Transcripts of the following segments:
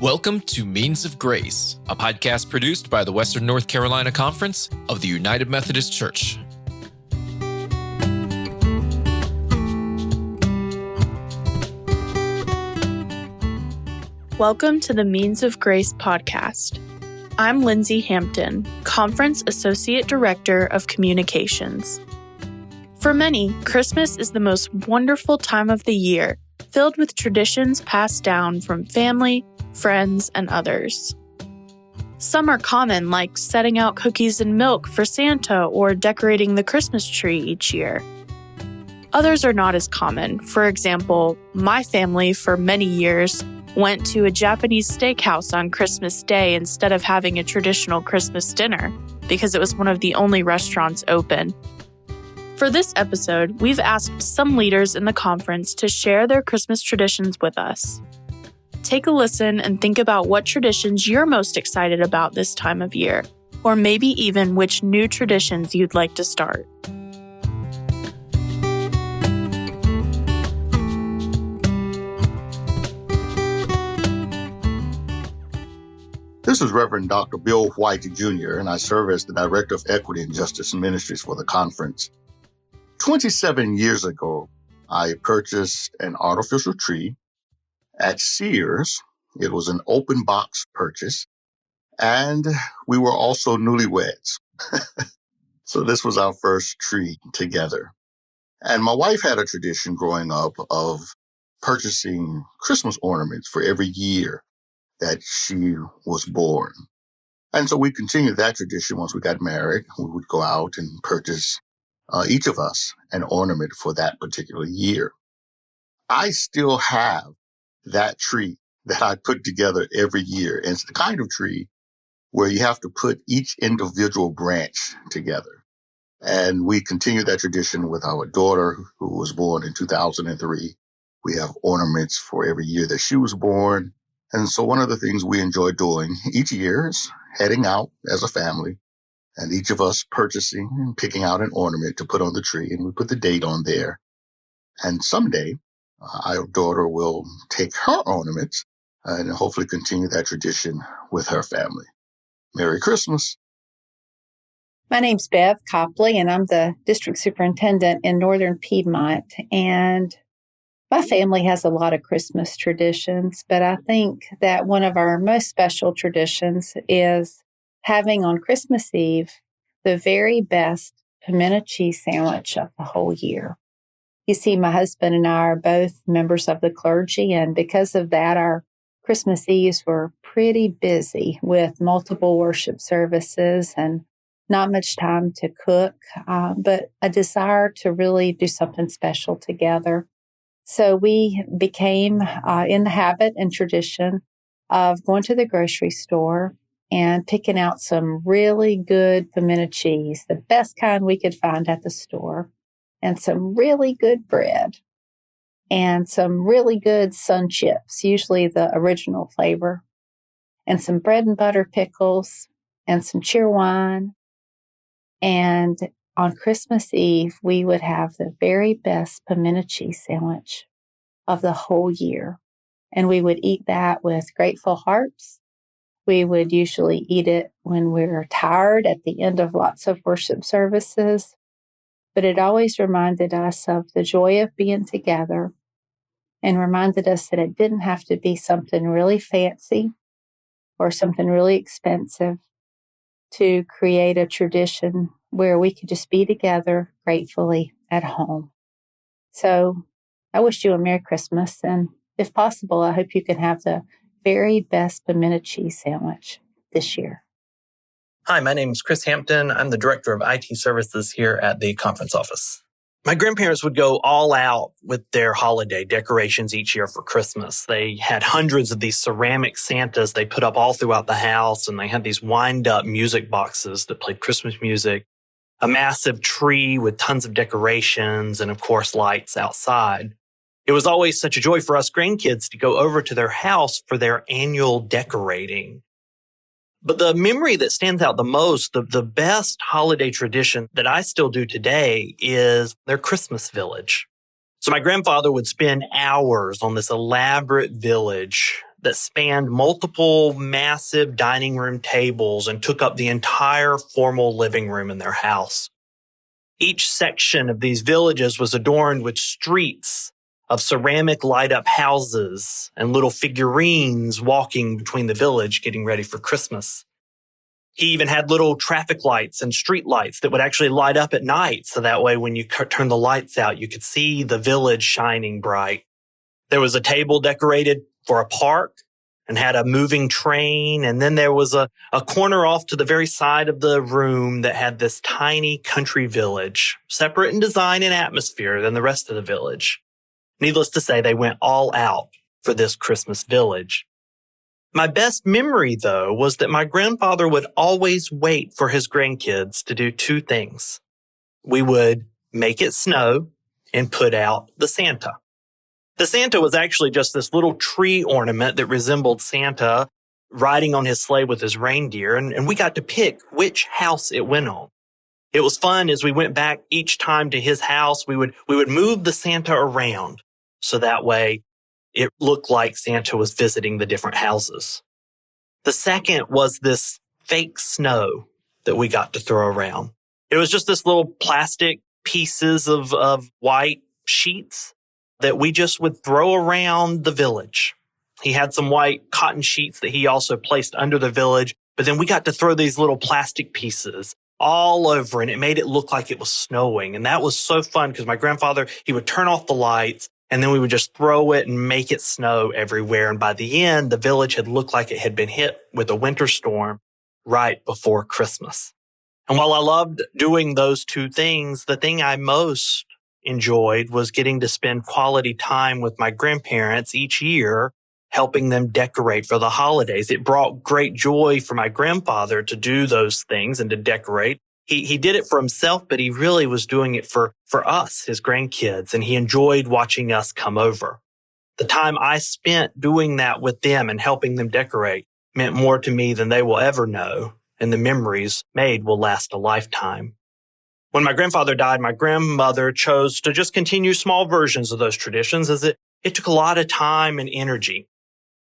Welcome to Means of Grace, a podcast produced by the Western North Carolina Conference of the United Methodist Church. Welcome to the Means of Grace podcast. I'm Lindsay Hampton, Conference Associate Director of Communications. For many, Christmas is the most wonderful time of the year, filled with traditions passed down from family, friends, and others. Some are common, like setting out cookies and milk for Santa or decorating the Christmas tree each year. Others are not as common. For example, my family for many years went to a Japanese steakhouse on Christmas Day instead of having a traditional Christmas dinner because it was one of the only restaurants open. For this episode, we've asked some leaders in the conference to share their Christmas traditions with us. Take a listen and think about what traditions you're most excited about this time of year, or maybe even which new traditions you'd like to start. This is Reverend Dr. Bill White, Jr., and I serve as the Director of Equity and Justice Ministries for the conference. 27 years ago, I purchased an artificial tree at Sears. It was an open box purchase, and we were also newlyweds. So this was our first tree together. And my wife had a tradition growing up of purchasing Christmas ornaments for every year that she was born. And so we continued that tradition. Once we got married, we would go out and purchase each of us an ornament for that particular year. I still have that tree that I put together every year. And it's the kind of tree where you have to put each individual branch together. And we continue that tradition with our daughter, who was born in 2003. We have ornaments for every year that she was born. And so one of the things we enjoy doing each year is heading out as a family, and each of us purchasing and picking out an ornament to put on the tree, and we put the date on there. And someday, our daughter will take her ornaments and hopefully continue that tradition with her family. Merry Christmas. My name's Bev Copley, and I'm the district superintendent in Northern Piedmont. And my family has a lot of Christmas traditions, but I think that one of our most special traditions is having on Christmas Eve the very best pimento cheese sandwich of the whole year. You see, my husband and I are both members of the clergy, and because of that, our Christmas Eves were pretty busy with multiple worship services and not much time to cook, but a desire to really do something special together. So we became in the habit and tradition of going to the grocery store and picking out some really good pimento cheese, the best kind we could find at the store, and some really good bread, and some really good Sun chips, usually the original flavor, and some bread and butter pickles, and some cheer wine. And on Christmas Eve, we would have the very best pimento cheese sandwich of the whole year. And we would eat that with grateful hearts. We would usually eat it when we were tired at the end of lots of worship services. But it always reminded us of the joy of being together and reminded us that it didn't have to be something really fancy or something really expensive to create a tradition where we could just be together gratefully at home. So I wish you a Merry Christmas, and if possible, I hope you can have the very best pimento cheese sandwich this year. Hi, my name is Chris Hampton. I'm the Director of IT Services here at the conference office. My grandparents would go all out with their holiday decorations each year for Christmas. They had hundreds of these ceramic Santas they put up all throughout the house, and they had these wind-up music boxes that played Christmas music, a massive tree with tons of decorations, and of course, lights outside. It was always such a joy for us grandkids to go over to their house for their annual decorating. But the memory that stands out the most, the best holiday tradition that I still do today is their Christmas village. So my grandfather would spend hours on this elaborate village that spanned multiple massive dining room tables and took up the entire formal living room in their house. Each section of these villages was adorned with streets of ceramic light-up houses and little figurines walking between the village getting ready for Christmas. He even had little traffic lights and street lights that would actually light up at night, so that way when you turn the lights out, you could see the village shining bright. There was a table decorated for a park and had a moving train, and then there was a corner off to the very side of the room that had this tiny country village, separate in design and atmosphere than the rest of the village. Needless to say, they went all out for this Christmas village. My best memory, though, was that my grandfather would always wait for his grandkids to do two things. We would make it snow and put out the Santa. The Santa was actually just this little tree ornament that resembled Santa riding on his sleigh with his reindeer, and we got to pick which house it went on. It was fun as we went back each time to his house. We would move the Santa around so that way it looked like Santa was visiting the different houses. The second was this fake snow that we got to throw around. It was just this little plastic pieces of white sheets that we just would throw around the village. He had some white cotton sheets that he also placed under the village, but then we got to throw these little plastic pieces all over, and it made it look like it was snowing. And that was so fun because my grandfather, he would turn off the lights, and then we would just throw it and make it snow everywhere. And by the end, the village had looked like it had been hit with a winter storm right before Christmas. And while I loved doing those two things, the thing I most enjoyed was getting to spend quality time with my grandparents each year, helping them decorate for the holidays. It brought great joy for my grandfather to do those things and to decorate. He did it for himself, but he really was doing it for us, his grandkids, and he enjoyed watching us come over. The time I spent doing that with them and helping them decorate meant more to me than they will ever know, and the memories made will last a lifetime. When my grandfather died, my grandmother chose to just continue small versions of those traditions as it took a lot of time and energy.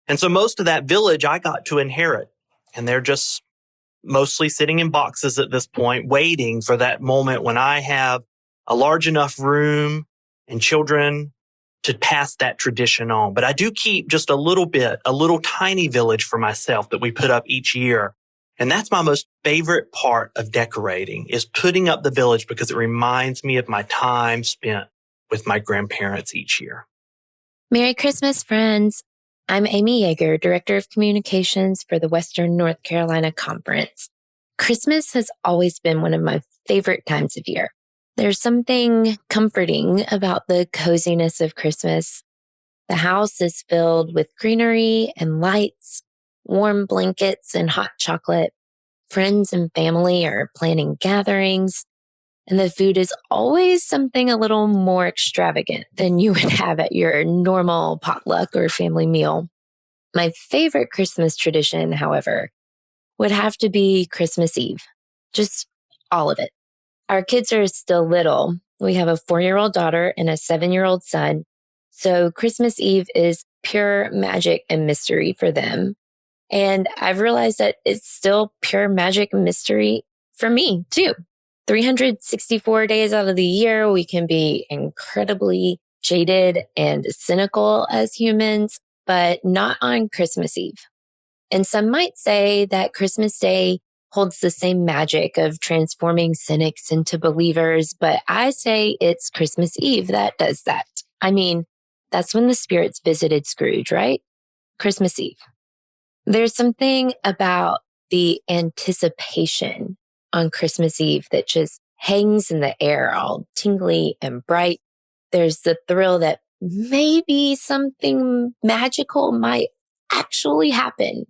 And so most of that village I got to inherit, and they're just mostly sitting in boxes at this point, waiting for that moment when I have a large enough room and children to pass that tradition on. But I do keep just a little tiny village for myself that we put up each year. And that's my most favorite part of decorating, is putting up the village because it reminds me of my time spent with my grandparents each year. Merry Christmas, friends. I'm Amy Yeager, Director of Communications for the Western North Carolina Conference. Christmas has always been one of my favorite times of year. There's something comforting about the coziness of Christmas. The house is filled with greenery and lights, warm blankets and hot chocolate. Friends and family are planning gatherings, and the food is always something a little more extravagant than you would have at your normal potluck or family meal. My favorite Christmas tradition, however, would have to be Christmas Eve. Just all of it. Our kids are still little. We have a 4-year-old daughter and a 7-year-old son. So Christmas Eve is pure magic and mystery for them. And I've realized that it's still pure magic and mystery for me too. 364 days out of the year, we can be incredibly jaded and cynical as humans, but not on Christmas Eve. And some might say that Christmas Day holds the same magic of transforming cynics into believers, but I say it's Christmas Eve that does that. I mean, that's when the spirits visited Scrooge, right? Christmas Eve. There's something about the anticipation on Christmas Eve that just hangs in the air, all tingly and bright. There's the thrill that maybe something magical might actually happen.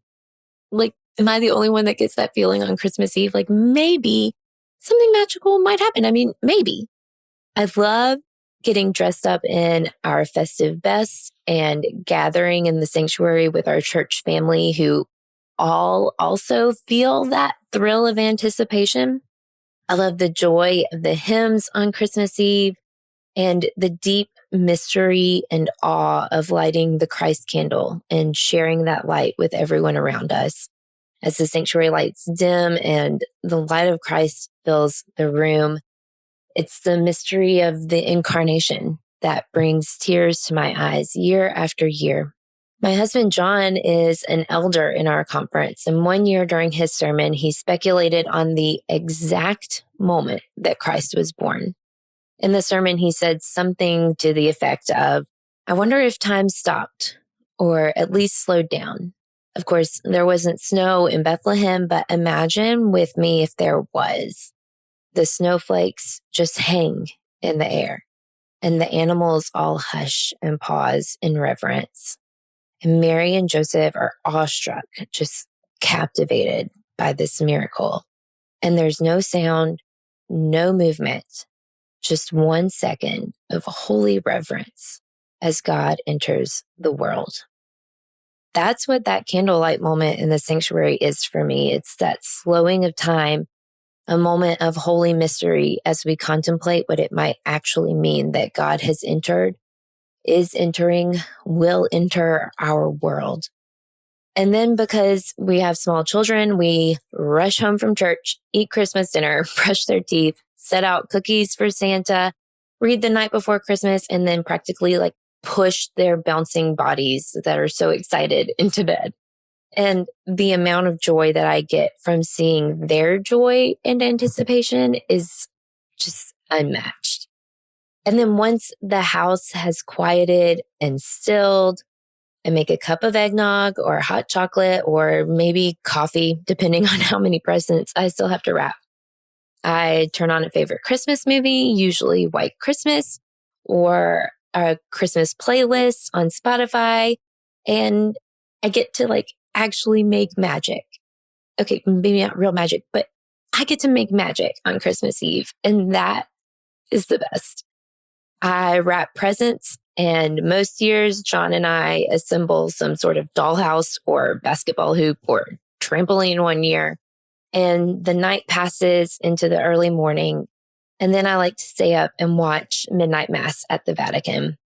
Like, am I the only one that gets that feeling on Christmas Eve? Like, maybe something magical might happen. I mean, maybe. I love getting dressed up in our festive best and gathering in the sanctuary with our church family who all also feel that thrill of anticipation. I love the joy of the hymns on Christmas Eve and the deep mystery and awe of lighting the Christ candle and sharing that light with everyone around us. As the sanctuary lights dim and the light of Christ fills the room, it's the mystery of the incarnation that brings tears to my eyes year after year. My husband, John, is an elder in our conference, and one year during his sermon, he speculated on the exact moment that Christ was born. In the sermon, he said something to the effect of, "I wonder if time stopped, or at least slowed down." Of course, there wasn't snow in Bethlehem, but imagine with me if there was. The snowflakes just hang in the air, and the animals all hush and pause in reverence. And Mary and Joseph are awestruck, just captivated by this miracle. And there's no sound, no movement, just 1 second of holy reverence as God enters the world. That's what that candlelight moment in the sanctuary is for me. It's that slowing of time, a moment of holy mystery as we contemplate what it might actually mean that God has entered, is entering, will enter our world. And then because we have small children, we rush home from church, eat Christmas dinner, brush their teeth, set out cookies for Santa, read the night before Christmas, and then practically push their bouncing bodies that are so excited into bed. And the amount of joy that I get from seeing their joy and anticipation is just unmatched. And then once the house has quieted and stilled, I make a cup of eggnog or hot chocolate or maybe coffee, depending on how many presents I still have to wrap. I turn on a favorite Christmas movie, usually White Christmas, or a Christmas playlist on Spotify, and I get to actually make magic. Okay, maybe not real magic, but I get to make magic on Christmas Eve, and that is the best. I wrap presents, and most years, John and I assemble some sort of dollhouse or basketball hoop or trampoline one year, and the night passes into the early morning, and then I like to stay up and watch midnight mass at the Vatican.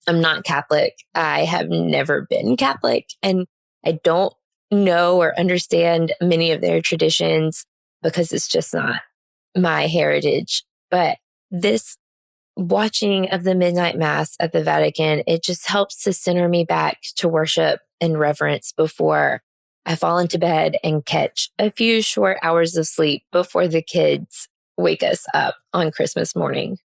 I'm not Catholic. I have never been Catholic, and I don't know or understand many of their traditions because it's just not my heritage. But this watching of the midnight mass at the Vatican, it just helps to center me back to worship and reverence before I fall into bed and catch a few short hours of sleep before the kids wake us up on Christmas morning.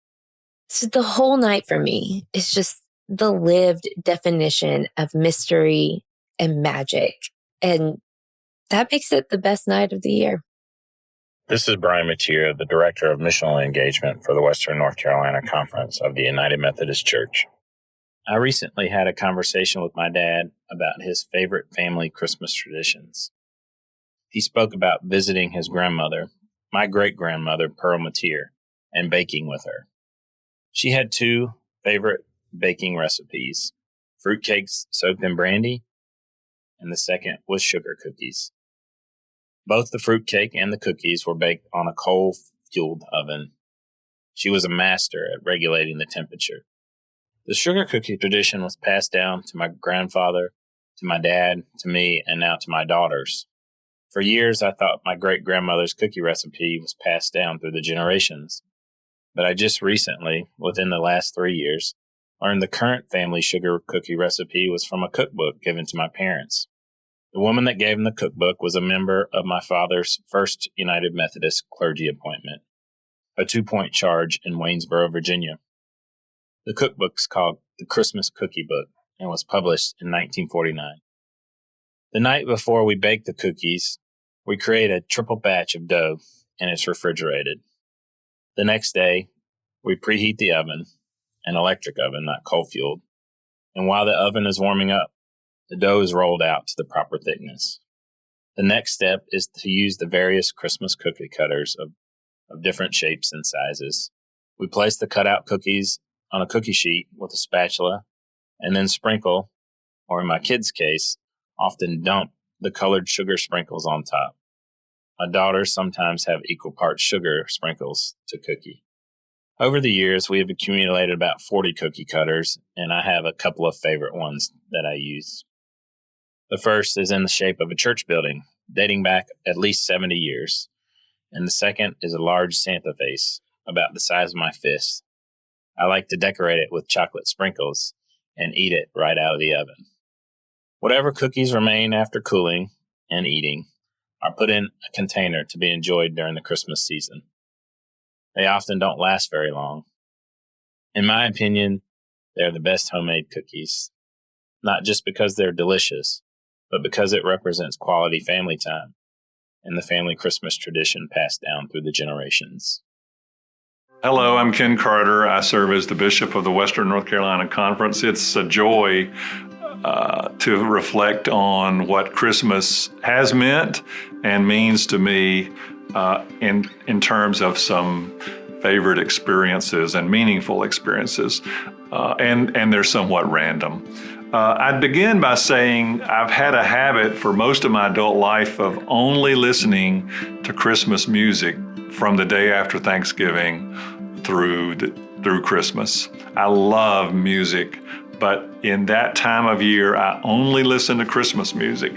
So the whole night for me is just the lived definition of mystery and magic. And that makes it the best night of the year. This is Brian Mateer, the Director of Missional Engagement for the Western North Carolina Conference of the United Methodist Church. I recently had a conversation with my dad about his favorite family Christmas traditions. He spoke about visiting his grandmother, my great-grandmother, Pearl Mateer, and baking with her. She had two favorite baking recipes, fruitcakes soaked in brandy, and the second was sugar cookies. Both the fruitcake and the cookies were baked on a coal-fueled oven. She was a master at regulating the temperature. The sugar cookie tradition was passed down to my grandfather, to my dad, to me, and now to my daughters. For years, I thought my great-grandmother's cookie recipe was passed down through the generations. But I just recently, within the last 3 years, learned the current family sugar cookie recipe was from a cookbook given to my parents. The woman that gave him the cookbook was a member of my father's first United Methodist clergy appointment, a 2-point charge in Waynesboro, Virginia. The cookbook's called The Christmas Cookie Book and was published in 1949. The night before we bake the cookies, we create a triple batch of dough, and it's refrigerated. The next day, we preheat the oven, an electric oven, not coal-fueled, and while the oven is warming up, the dough is rolled out to the proper thickness. The next step is to use the various Christmas cookie cutters of different shapes and sizes. We place the cutout cookies on a cookie sheet with a spatula and then sprinkle, or in my kids' case, often dump the colored sugar sprinkles on top. My daughters sometimes have equal parts sugar sprinkles to cookie. Over the years, we have accumulated about 40 cookie cutters, and I have a couple of favorite ones that I use. The first is in the shape of a church building, dating back at least 70 years. And the second is a large Santa face, about the size of my fist. I like to decorate it with chocolate sprinkles and eat it right out of the oven. Whatever cookies remain after cooling and eating are put in a container to be enjoyed during the Christmas season. They often don't last very long. In my opinion, they're the best homemade cookies, not just because they're delicious, but because it represents quality family time and the family Christmas tradition passed down through the generations. Hello, I'm Ken Carter. I serve as the Bishop of the Western North Carolina Conference. It's a joy to reflect on what Christmas has meant and means to me in terms of some favorite experiences and meaningful experiences, and they're somewhat random. I'd begin by saying I've had a habit for most of my adult life of only listening to Christmas music from the day after Thanksgiving through Christmas. I love music, but in that time of year, I only listen to Christmas music.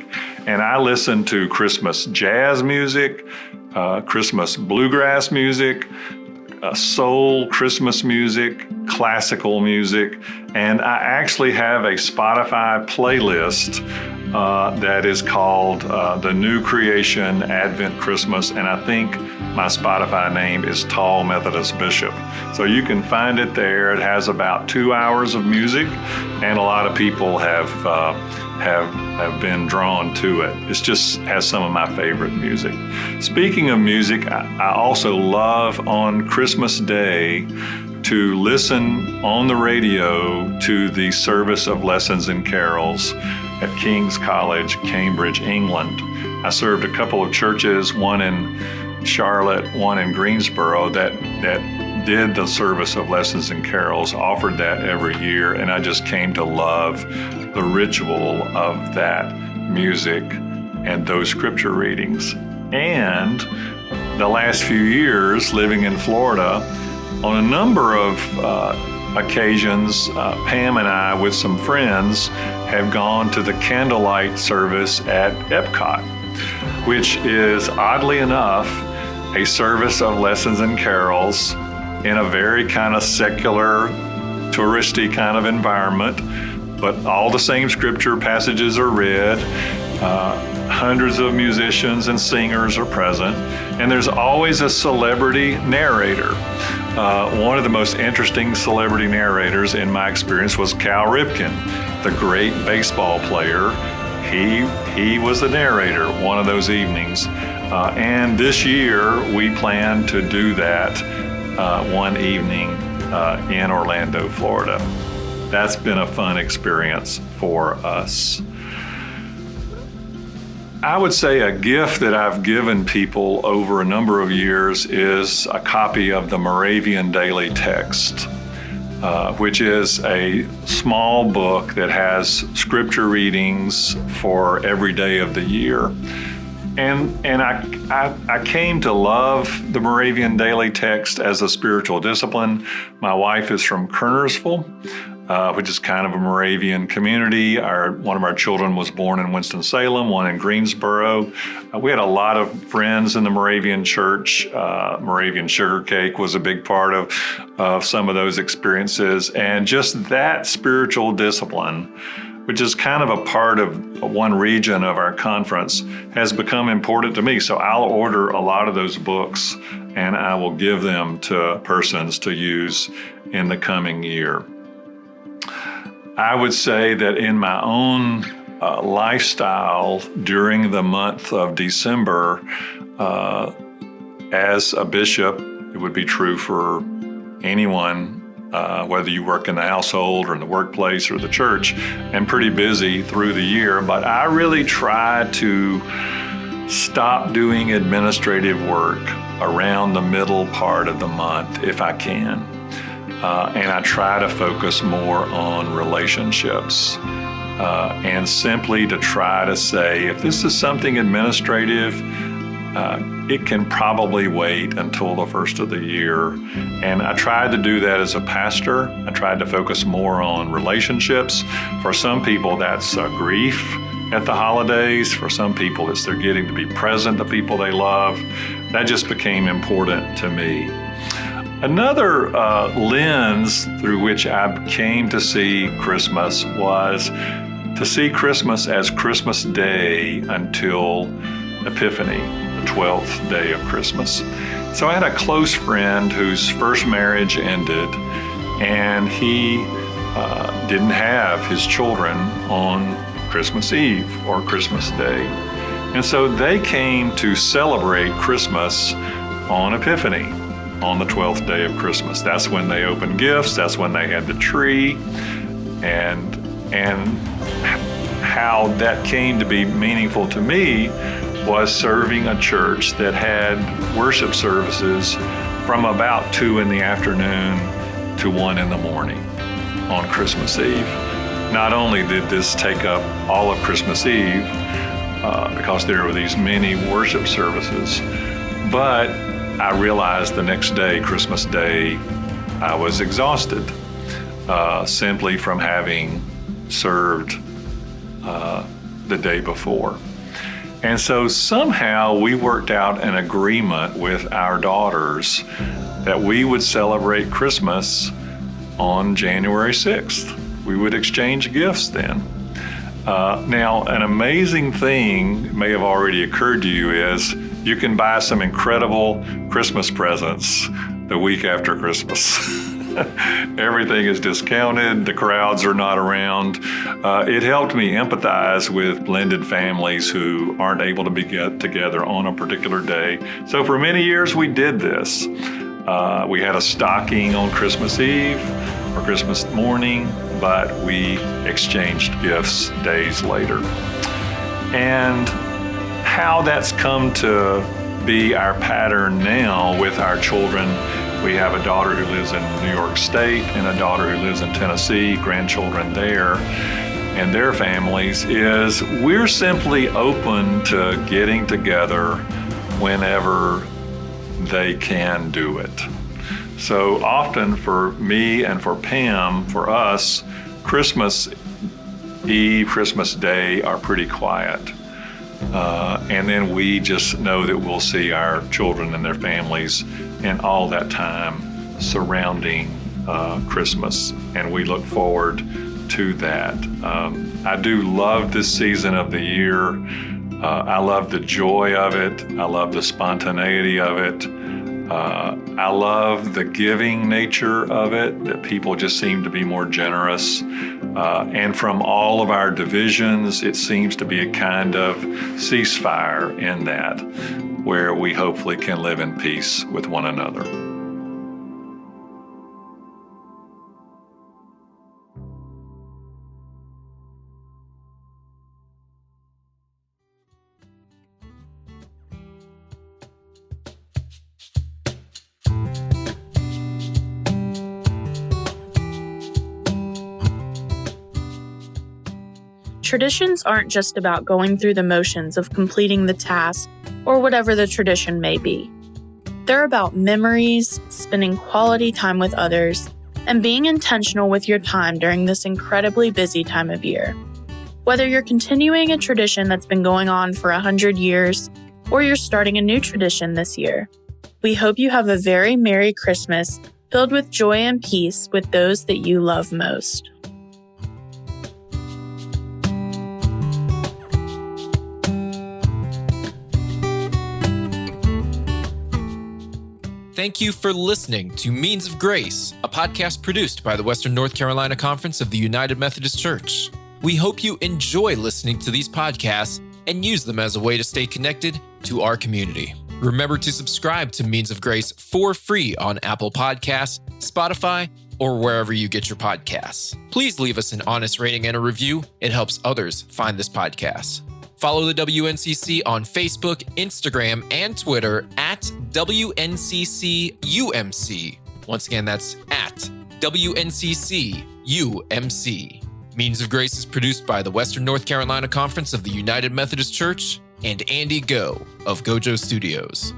And I listen to Christmas jazz music, Christmas bluegrass music, soul Christmas music, classical music, and I actually have a Spotify playlist that is called The New Creation Advent Christmas, and I think my Spotify name is Tall Methodist Bishop. So you can find it there. It has about 2 hours of music, and a lot of people have been drawn to it. It just has some of my favorite music. Speaking of music, I also love on Christmas Day to listen on the radio to the service of Lessons and Carols at King's College, Cambridge, England. I served a couple of churches, one in Charlotte, one in Greensboro, that did the service of Lessons and Carols, offered that every year, and I just came to love the ritual of that music and those scripture readings. And the last few years living in Florida, on a number of occasions, Pam and I, with some friends, have gone to the candlelight service at Epcot, which is, oddly enough, a service of Lessons and Carols in a very kind of secular, touristy kind of environment, but all the same scripture passages are read. Hundreds of musicians and singers are present, and there's always a celebrity narrator. One of the most interesting celebrity narrators in my experience was Cal Ripken, the great baseball player. He was the narrator one of those evenings. And this year we plan to do that one evening in Orlando, Florida. That's been a fun experience for us. I would say a gift that I've given people over a number of years is a copy of the Moravian Daily Text, which is a small book that has scripture readings for every day of the year. And I came to love the Moravian Daily Text as a spiritual discipline. My wife is from Kernersville, which is kind of a Moravian community. One of our children was born in Winston-Salem, one in Greensboro. We had a lot of friends in the Moravian church. Moravian sugar cake was a big part of some of those experiences. And just that spiritual discipline, which is kind of a part of one region of our conference, has become important to me. So I'll order a lot of those books and I will give them to persons to use in the coming year. I would say that in my own lifestyle during the month of December, as a bishop, it would be true for anyone, whether you work in the household or in the workplace or the church, and pretty busy through the year. But I really try to stop doing administrative work around the middle part of the month if I can. And I try to focus more on relationships and simply to try to say, if this is something administrative, it can probably wait until the first of the year. And I tried to do that as a pastor. I tried to focus more on relationships. For some people, that's grief at the holidays. For some people, it's they're getting to be present to people they love. That just became important to me. Another lens through which I came to see Christmas was to see Christmas as Christmas Day until Epiphany, the 12th day of Christmas. So I had a close friend whose first marriage ended, and he didn't have his children on Christmas Eve or Christmas Day. And so they came to celebrate Christmas on Epiphany, on the 12th day of Christmas. That's when they opened gifts, that's when they had the tree, and how that came to be meaningful to me was serving a church that had worship services from about 2 in the afternoon to 1 in the morning on Christmas Eve. Not only did this take up all of Christmas Eve, because there were these many worship services, but I realized the next day, Christmas Day, I was exhausted simply from having served the day before. And so somehow we worked out an agreement with our daughters that we would celebrate Christmas on January 6th. We would exchange gifts then. Now, an amazing thing may have already occurred to you is you can buy some incredible Christmas presents the week after Christmas. Everything is discounted. The crowds are not around. It helped me empathize with blended families who aren't able to be together on a particular day. So for many years, we did this. We had a stocking on Christmas Eve or Christmas morning, but we exchanged gifts days later. And how that's come to be our pattern now with our children. We have a daughter who lives in New York State and a daughter who lives in Tennessee, grandchildren there, and their families, is we're simply open to getting together whenever they can do it. So often for me and for Pam, for us, Christmas Eve, Christmas Day are pretty quiet. And then we just know that we'll see our children and their families and all that time surrounding Christmas, and we look forward to that. I do love this season of the year. I love the joy of it. I love the spontaneity of it. I love the giving nature of it, that people just seem to be more generous. And from all of our divisions, it seems to be a kind of ceasefire in that, where we hopefully can live in peace with one another. Traditions aren't just about going through the motions of completing the task or whatever the tradition may be. They're about memories, spending quality time with others, and being intentional with your time during this incredibly busy time of year. Whether you're continuing a tradition that's been going on for 100 years, or you're starting a new tradition this year, we hope you have a very Merry Christmas filled with joy and peace with those that you love most. Thank you for listening to Means of Grace, a podcast produced by the Western North Carolina Conference of the United Methodist Church. We hope you enjoy listening to these podcasts and use them as a way to stay connected to our community. Remember to subscribe to Means of Grace for free on Apple Podcasts, Spotify, or wherever you get your podcasts. Please leave us an honest rating and a review. It helps others find this podcast. Follow the WNCC on Facebook, Instagram, and Twitter at WNCCUMC. Once again, that's at WNCCUMC. Means of Grace is produced by the Western North Carolina Conference of the United Methodist Church. and Andy Go of Gojo Studios.